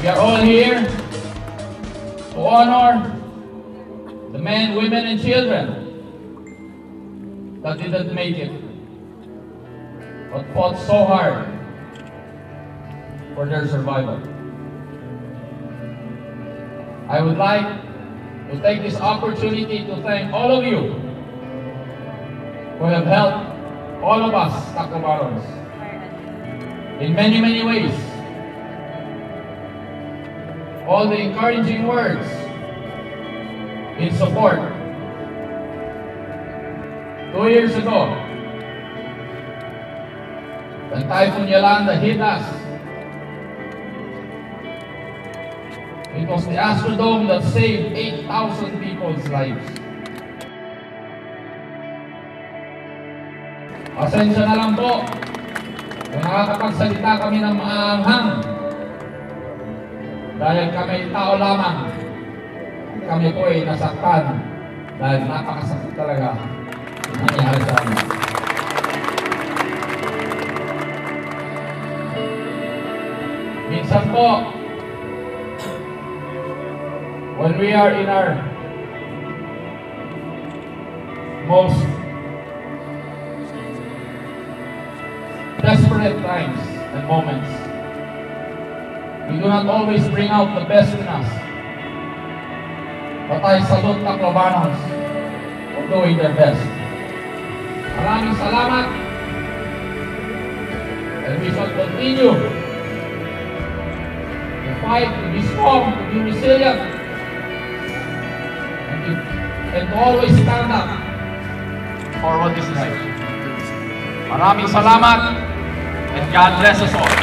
We are all here to honor the men, women, and children that didn't make it, but fought so hard for their survival. I would like to take this opportunity to thank all of you who have helped all of us Taclobanos in many, many ways. All the encouraging words in support. 2 years ago, when Typhoon Yolanda hit us, it was the Astrodome that saved 8,000 people's lives. Pasensya na lang po kung nakakapagsalita kami ng maanghang dahil kami tao lamang. Kami po ay nasaktan dahil napakasakit talaga ang nangyari sa amin. Minsan po, when we are in our most desperate times and moments, we do not always bring out the best in us. But I salute Taclobanos for doing their best. Maraming salamat, and we shall continue to fight, to be strong, to be resilient, and to always stand up for what is right. Maraming salamat, and God bless us all.